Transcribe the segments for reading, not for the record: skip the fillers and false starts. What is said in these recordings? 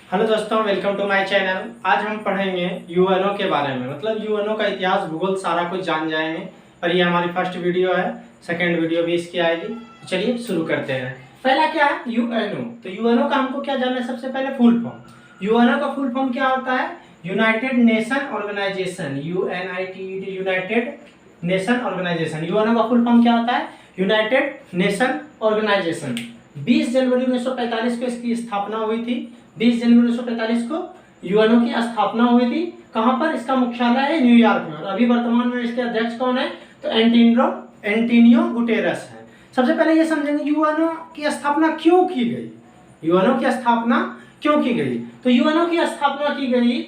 Hello दोस्तों, welcome to my channel. आज हम पढ़ेंगे यूएनओ के बारे में। मतलब यूएनओ का इतिहास, भूगोल सारा कुछ जान जाएंगे। पर ये हमारी फर्स्ट वीडियो है, सेकंड वीडियो भी इसकी आएगी। तो चलिए शुरू करते हैं। पहला क्या है? यूएनओ। तो यूएनओ का हमको क्या जानना है? सबसे पहले फुल फॉर्म। यूएनओ का फुल फॉर्म क्या होता है? United Nation Organisation, U N I T, United Nation Organisation. UNO का फुल फॉर्म क्या होता है? United Nation organisation. 20 जनवरी 1945 को इसकी स्थापना हुई थी। 20 जनवरी 1945 को यूएनओ की स्थापना हुई थी। कहां पर? इसका मुख्यालय है न्यूयॉर्क में। और अभी वर्तमान में इसके अध्यक्ष कौन है? तो एंटोनियो गुटेरस है। सबसे पहले ये समझेंगे यूएनओ की स्थापना क्यों की गई। यूएनओ की स्थापना क्यों की गई? तो यूएनओ की स्थापना की गई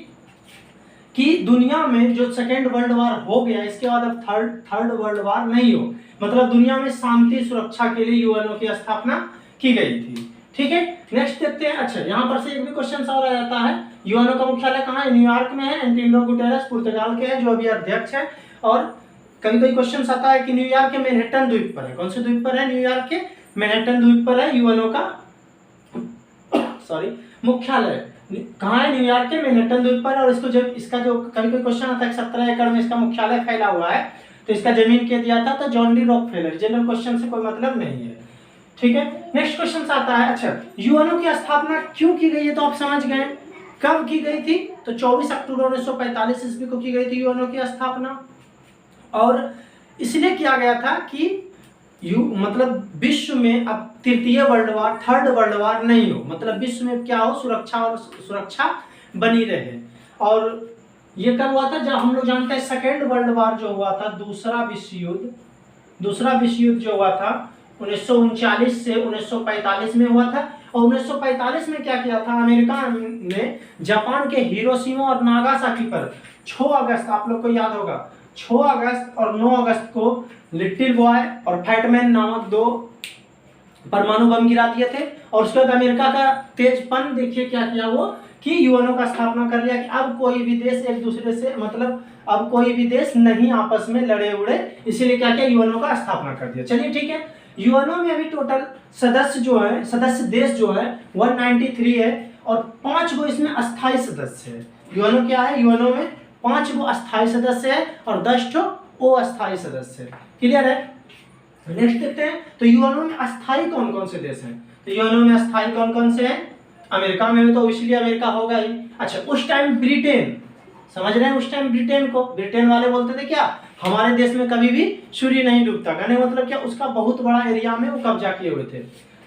कि दुनिया में जो सेकेंड वर्ल्ड वार हो गया, इसके बाद अब थर्ड वर्ल्ड वार नहीं हो। मतलब दुनिया में शांति सुरक्षा के लिए यूएनओ की स्थापना की गई थी। ठीक है, नेक्स्ट देखते हैं। अच्छा, यहाँ पर से एक भी क्वेश्चन और आ जाता है। यूएनओ का मुख्यालय कहाँ है? न्यूयॉर्क में है। एंटोनियो गुटेरस पुर्तगाल के हैं, जो अभी अध्यक्ष है। और कभी कभी क्वेश्चन आता है कि न्यूयॉर्क के मैनहट्टन द्वीप पर है। कौन से द्वीप पर है? न्यूयॉर्क के मैनहट्टन द्वीप पर है यूएनओ का मुख्यालय। कहाँ है? न्यूयॉर्क के मैनहट्टन द्वीप पर। और इसको जब इसका जो कभी कोई क्वेश्चन आता है 17 एकड़ में इसका मुख्यालय फैला हुआ है, तो इसका जमीन क्या दिया था? तो John D Rockefeller. General question से कोई मतलब नहीं है। ठीक है, नेक्स्ट क्वेश्चन आता है। अच्छा, यूएनओ की स्थापना क्यों की गई है? तो आप समझ गए कब की गई थी। तो 24 अक्टूबर 1945 ईस्वी को की गई थी यूएनओ की स्थापना। और इसलिए किया गया था कि मतलब विश्व में अब तृतीय world war, third world war नहीं हो। मतलब विश्व में क्या हो? सुरक्षा बनी रहे। और ये कब हुआ था? जब हम लोग जानते हैं सेकेंड वर्ल्ड वार जो हुआ था, दूसरा विश्व युद्ध जो हुआ था 1939 से 1945 में हुआ था। और 1945 में क्या किया था? अमेरिका ने जापान के हिरोशिमा और नागासाकी पर 6 अगस्त, आप लोग को याद होगा, 6 अगस्त और 9 अगस्त को लिटिल बॉय और फैटमैन नामक 2 परमाणु बम गिरा दिए थे। और उसके बाद अमेरिका का तेजपन देखिए क्या किया वो, कि यूएनओ का स्थापना कर लिया कि अब कोई भी देश एक दूसरे से, मतलब अब कोई भी देश नहीं आपस में लड़े उड़े। इसीलिए क्या किया? यूएनओ का स्थापना कर दिया। चलिए ठीक है, यूएनओ में अभी टोटल सदस्य देश जो है 193 है। और 5 गो इसमें अस्थायी सदस्य है। यूएनओ क्या है? यूएनओ में 5 गो अस्थायी सदस्य है और 10 अस्थायी सदस्य है। क्लियर है? नेक्स्ट देखते हैं। तो यूएनओ में अस्थायी कौन कौन से देश हैं? तो यूएनओ में अस्थायी कौन कौन से हैं? अमेरिका में तो इसलिए अमेरिका होगा ही। अच्छा, उस टाइम ब्रिटेन, समझ रहे हैं? उस टाइम ब्रिटेन को, ब्रिटेन वाले बोलते थे क्या, हमारे देश में कभी भी सूर्य नहीं डूबता। कहने मतलब क्या, उसका बहुत बड़ा एरिया में वो कब्जा किए हुए थे।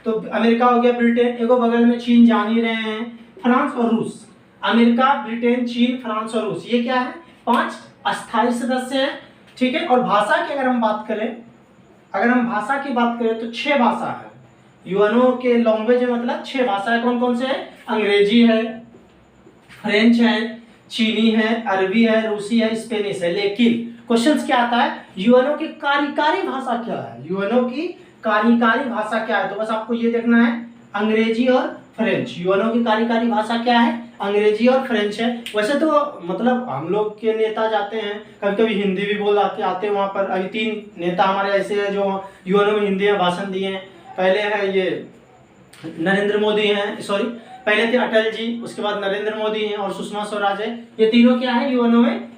तो अमेरिका हो गया, ब्रिटेन, एगो बगल में चीन, जान ही रहे हैं, फ्रांस और रूस। अमेरिका, ब्रिटेन, चीन, फ्रांस और रूस, ये क्या है? 5 अस्थायी सदस्य हैं। ठीक है, और भाषा की अगर हम बात करें, तो 6 भाषा है यूएनओ के लैंग्वेज में। मतलब 6 भाषा है। कौन कौन से है? अंग्रेजी है, फ्रेंच है, चीनी है, अरबी है, रूसी है, स्पेनिश है। लेकिन क्वेश्चन क्या आता है? यूएनओ की कार्यकारी भाषा क्या है? यूएनओ की कार्यकारी भाषा क्या है? तो बस आपको ये देखना है, अंग्रेजी और फ्रेंच। यूएनओ की कार्यकारी भाषा क्या है? अंग्रेजी और फ्रेंच है। वैसे तो मतलब हम लोग के नेता जाते हैं, कभी कभी हिंदी भी बोल आते हैं वहाँ पर। अभी 3 नेता हमारे ऐसे हैं जो यूएनओ में हिंदी में भाषण दिए हैं। पहले है ये नरेंद्र मोदी हैं, सॉरी, पहले थे अटल जी, उसके बाद नरेंद्र मोदी हैं और सुषमा स्वराज है। ये तीनों क्या है? यूएनओ में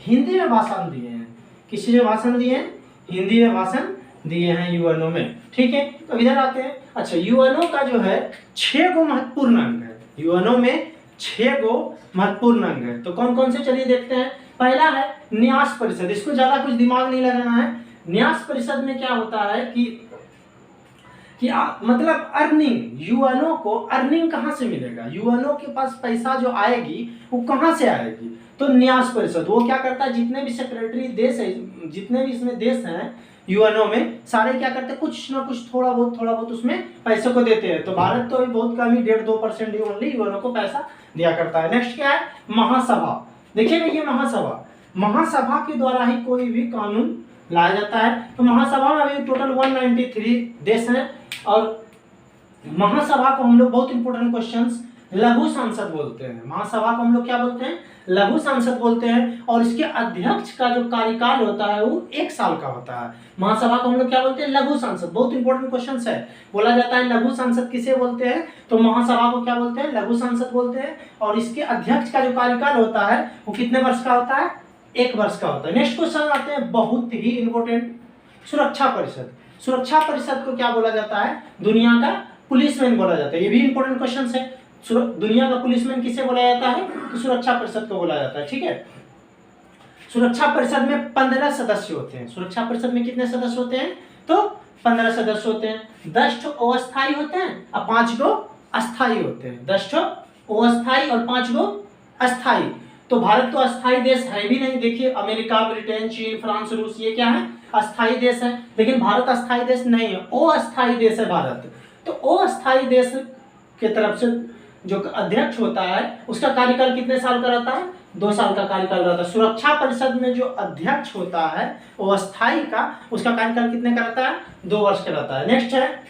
हिंदी में भाषण दिए हैं। किसी में भाषण दिए हैं? हिंदी में भाषण दिए हैं यूएनओ में। ठीक है, तो इधर आते हैं। अच्छा, यूएनओ का जो है 6 गो महत्वपूर्ण अंग है। यूएनओ में 6 गो महत्वपूर्ण अंग है। तो कौन कौन से? चलिए देखते हैं। पहला है न्यास परिषद। इसको ज्यादा कुछ दिमाग नहीं लगाना है। न्यास परिषद में क्या होता है कि मतलब अर्निंग, यूएनओ को अर्निंग कहाँ से मिलेगा? यूएनओ के पास पैसा जो आएगी वो कहाँ से आएगी? तो न्यास परिषद वो क्या करता है? जितने भी सेक्रेटरी देश है, जितने भी इसमें देश हैं यूएनओ में, सारे क्या करते हैं? कुछ ना कुछ थोड़ा बहुत उसमें पैसे को देते हैं। तो भारत तो अभी बहुत कम ही 1.5% ओनली यूएनओ को पैसा दिया करता है। नेक्स्ट क्या है? महासभा। देखिएगा ये महासभा के द्वारा ही कोई भी कानून लाया जाता है। तो महासभा में अभी टोटल 193 देश हैं। और महासभा को हम लोग बहुत इंपॉर्टेंट क्वेश्चंस लघु सांसद बोलते हैं। महासभा को हम लोग क्या बोलते हैं? लघु सांसद बोलते हैं। और इसके अध्यक्ष का जो कार्यकाल होता है वो 1 साल का होता है। महासभा को हम लोग क्या बोलते हैं? लघु सांसद। बहुत इंपॉर्टेंट क्वेश्चन है। बोला जाता है लघु सांसद किसे बोलते हैं? तो महासभा को क्या बोलते हैं? लघु सांसद बोलते हैं। और इसके अध्यक्ष का जो कार्यकाल होता है वो कितने वर्ष का होता है? 1 वर्ष का होता है। नेक्स्ट क्वेश्चन आते हैं बहुत ही इंपॉर्टेंट, सुरक्षा परिषद। सुरक्षा परिषद को क्या बोला जाता है? दुनिया का पुलिसमैन बोला जाता है। ये भी इंपॉर्टेंट क्वेश्चन है। दुनिया का पुलिसमैन किसे बोला जाता है? तो सुरक्षा परिषद को बोला जाता है। ठीक है। सुरक्षा परिषद में 15 सदस्य होते हैं। सुरक्षा परिषद में कितने सदस्य होते हैं? तो 15 सदस्य होते हैं। 10 अस्थायी होते हैं और 5 गो अस्थायी होते हैं। 10 अस्थायी और 5 गो अस्थायी। तो भारत तो अस्थायी देश है भी नहीं। देखिए अमेरिका, ब्रिटेन, चीन, फ्रांस, रूस, ये क्या है? अस्थायी देश है। लेकिन भारत अस्थायी देश नहीं है, अस्थायी देश है भारत। तो अस्थायी देश के तरफ से जो अध्यक्ष होता है उसका कार्यकाल कितने साल का रहता है? 2 साल का कार्यकाल रहता है। सुरक्षा परिषद में जो अध्यक्ष होता है वो अस्थायी का, उसका कार्यकाल कितने का रहता है? 2 वर्ष का रहता है। नेक्स्ट है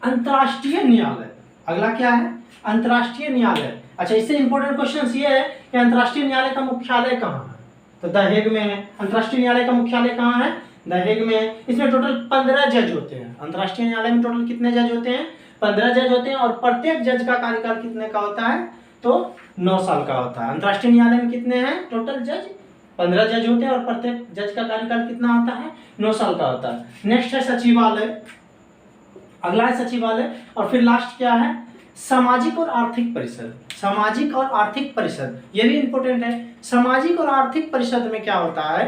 अंतर्राष्ट्रीय न्यायालय। अगला क्या है? अंतर्राष्ट्रीय न्यायालय। अच्छा, इससे इंपॉर्टेंट क्वेश्चन ये है कि अंतर्राष्ट्रीय न्यायालय का मुख्यालय कहाँ है? तो द हेग में है। अंतर्राष्ट्रीय न्यायालय का मुख्यालय कहाँ है? द हेग में है। इसमें टोटल 15 जज होते हैं। अंतर्राष्ट्रीय न्यायालय में टोटल कितने जज होते हैं? 15 जज होते हैं। और प्रत्येक जज का कार्यकाल कितने का होता है? तो 9 साल का होता है। अंतर्राष्ट्रीय न्यायालय में कितने हैं टोटल जज? 15 जज होते हैं और प्रत्येक जज का कार्यकाल कितना होता है? 9 साल का होता है। नेक्स्ट है सचिवालय। अगला है सचिवालय। और फिर लास्ट क्या है? सामाजिक और आर्थिक परिषद। सामाजिक और आर्थिक परिषद ये भी इंपॉर्टेंट है। सामाजिक और आर्थिक परिषद में क्या होता है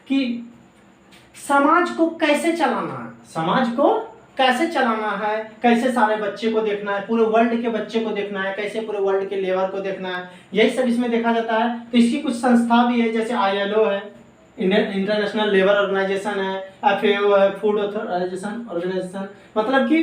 कि समाज को कैसे चलाना है, समाज को कैसे चलाना है, कैसे सारे बच्चे को देखना है, पूरे वर्ल्ड के बच्चे को देखना है, कैसे पूरे वर्ल्ड के लेबर को देखना है, यही सब इसमें देखा जाता है। तो इसकी कुछ संस्था भी है, जैसे ILO है, इंटरनेशनल लेबर ऑर्गेनाइजेशन है, FAO है, फूड ऑर्गेनाइजेशन, मतलब कि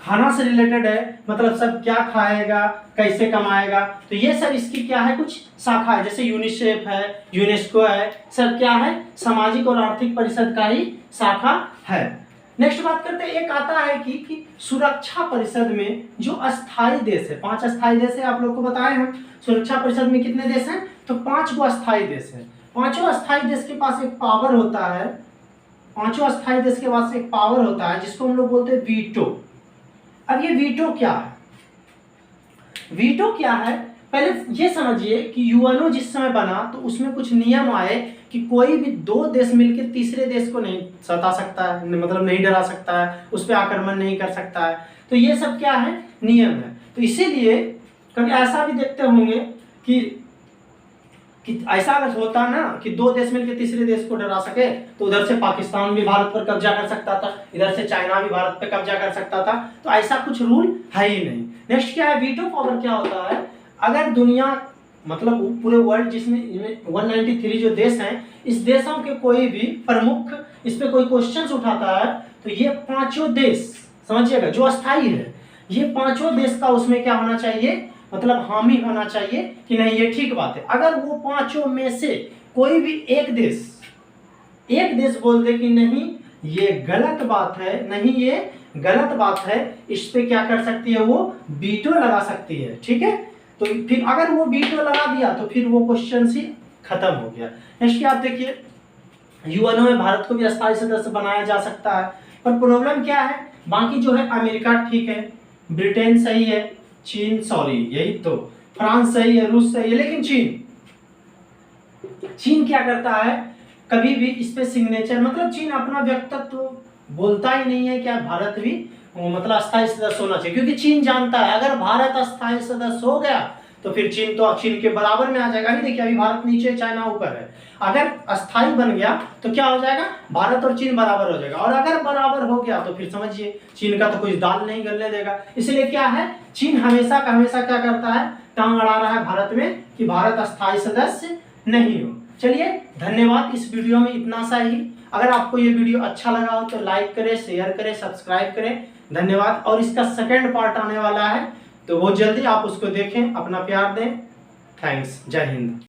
खाना से रिलेटेड है, मतलब सब क्या खाएगा, कैसे कमाएगा, तो ये सब इसकी क्या है, कुछ शाखा है। जैसे यूनिसेफ है, यूनेस्को है, सब क्या है? सामाजिक और आर्थिक परिषद का ही शाखा है। नेक्स्ट बात करते हैं, एक आता है कि सुरक्षा परिषद में जो अस्थायी देश है, 5 अस्थायी देश है, आप लोग को बताए हैं। सुरक्षा परिषद में कितने देश हैं? तो 5 गो अस्थायी देश है। 5 अस्थायी देश के पास एक पावर होता है, 5 अस्थायी देश के पास एक पावर होता है जिसको हम लोग बोलते हैं वीटो। अब ये वीटो क्या है? वीटो क्या है, पहले ये समझिए कि यूएनओ जिस समय बना तो उसमें कुछ नियम आए कि कोई भी 2 देश मिलकर तीसरे देश को नहीं सता सकता है, मतलब नहीं डरा सकता है, उस पर आक्रमण नहीं कर सकता है। तो ये सब क्या है? नियम है। तो इसीलिए कभी ऐसा भी देखते होंगे कि ऐसा अगर होता ना कि 2 देश मिलकर तीसरे देश को डरा सके, तो उधर से पाकिस्तान भी भारत पर कब्जा कर सकता था, इधर से चाइना भी भारत पर कब्जा कर सकता था। तो ऐसा कुछ रूल है ही नहीं। नेक्स्ट क्या है? वीटो पावर क्या होता है? अगर दुनिया, मतलब पूरे वर्ल्ड जिसमें 193 जो देश हैं, इस देशों के कोई भी प्रमुख इस पे कोई क्वेश्चंस उठाता है तो ये 5 देश, समझिएगा, जो अस्थायी है, ये 5 देश का उसमें क्या होना चाहिए, मतलब हामी होना चाहिए कि नहीं ये ठीक बात है। अगर वो 5 में से कोई भी एक देश बोल दे कि नहीं ये गलत बात है, नहीं ये गलत बात है, इस पे क्या कर सकती है, वो वीटो लगा सकती है। ठीक है, तो फिर अगर वो वीटो लगा दिया तो फिर वो क्वेश्चन ही खत्म हो गया। नेक्स्ट आप देखिए, यूएनओ में भारत को भी अस्थायी सदस्य बनाया जा सकता है, पर प्रॉब्लम क्या है, बाकी जो है अमेरिका ठीक है, ब्रिटेन सही है, चीन, सॉरी यही तो, फ्रांस सही है, रूस सही है, लेकिन चीन क्या करता है, कभी भी इस पे सिग्नेचर, मतलब चीन अपना व्यक्तित्व तो बोलता ही नहीं है क्या भारत भी मतलब अस्थायी सदस्य होना चाहिए, क्योंकि चीन जानता है अगर भारत अस्थायी सदस्य हो गया तो फिर चीन के बराबर में आ जाएगा। नहीं देखिए, अभी भारत नीचे, चाइना ऊपर है, अगर अस्थायी बन गया तो क्या हो जाएगा, भारत और चीन बराबर हो जाएगा, और अगर बराबर हो गया तो फिर समझिए चीन का तो कुछ दाल नहीं गलने देगा। इसलिए क्या है, चीन हमेशा का हमेशा क्या करता है, टांग अड़ा रहा है भारत में कि भारत अस्थायी सदस्य नहीं हो। चलिए धन्यवाद, इस वीडियो में इतना सा ही। अगर आपको ये वीडियो अच्छा लगा हो तो लाइक करें, शेयर करें, सब्सक्राइब करें। धन्यवाद। और इसका सेकंड पार्ट आने वाला है तो बहुत जल्दी आप उसको देखें, अपना प्यार दें। थैंक्स, जय हिंद।